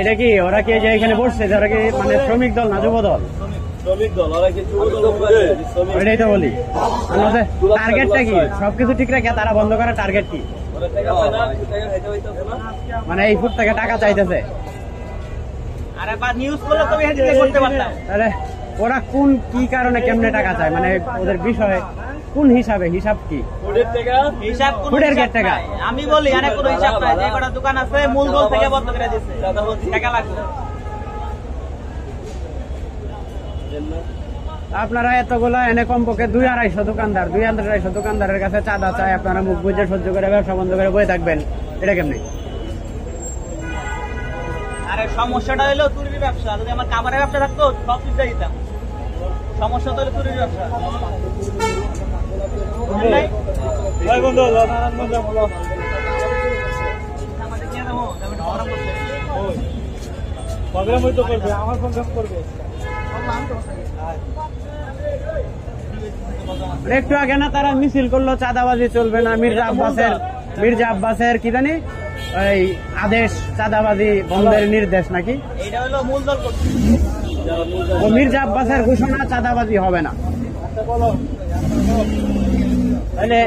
এটা কি ওরা কি যে এখানে বসছে ওরা কি মানে শ্রমিক দল না যুব দল? ওইটাই তো বলি। টার্গেটটা কি? সবকিছু ঠিক রাখে তারা বন্ধ করার টার্গেট কি? মানে এই ফুট থেকে টাকা চাইতেছে। তাহলে ওরা কোন কি কারণে কেমনে টাকা চায়, মানে ওদের বিষয়ে কোন হিসাবে? হিসাব কি? ফুটের গেট টাকা। আমি বলি এখানে কোনো হিসাব নাই, যে কটা দোকান আছে মূলধন থেকে বন্ধ করে দিচ্ছে, টাকা লাগবে। আপনারা এতগুলা এনে কমপক্ষে 200-250 দোকানদার 200-250 দোকানদারের কাছে চাঁদা চায়, আপনারা মুখ বুঝে সহ্য করে ব্যবসা বন্ধ করে বয়ে থাকবেন, এটা কেমনি? আরে সমস্যাটা হলো চুরির ব্যবসা। যদি আমার কাপড়ের ব্যবসা থাকতো সব কিছু দিতাম। সমস্যা তো হলো চুরির ব্যবসা। একটু আগে না তারা মিছিল করলো চাঁদাবাজি চলবে না, মির্জা আব্বাসের কি জানি এই আদেশ চাঁদাবাজি বন্ধের নির্দেশ নাকি, এটা হলো মূলধন করছে। ও মির্জা আব্বাসের ঘোষণা চাঁদাবাজি হবে না। তাহলে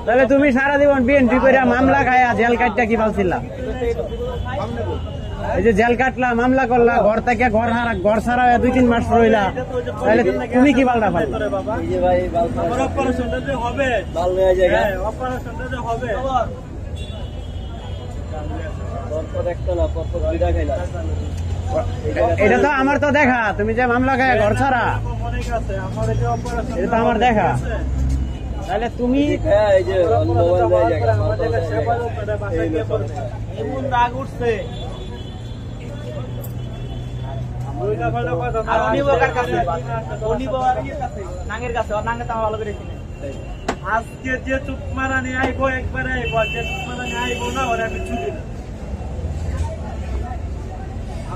তাহলে তুমি সারা জীবন বিএনপি করে মামলা খায়া জেল কাটটা কি পালছিলা? এই যে জেল কাটলা, মামলা করলা, ঘর থেকে ঘর ছাড়া 2-3 মাস রইলা, তাহলে তুমি কি পাল্টা পাল্লা? এটা তো আমার তো দেখা, তুমি যে মামলা খায় ঘর ছাড়া, এটা তো আমার দেখা। তাহলে তুমি এমন রাগ উঠছে আজকে যে চুপ মারা নিয়ে আইবো একবারে আইবো, যে চুপ মারা নিয়ে আইবো না ওরা আমি ছুটি না।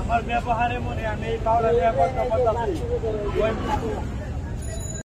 আমার ব্যবহারে মনে আমি এই পাওয়ার ব্যবহার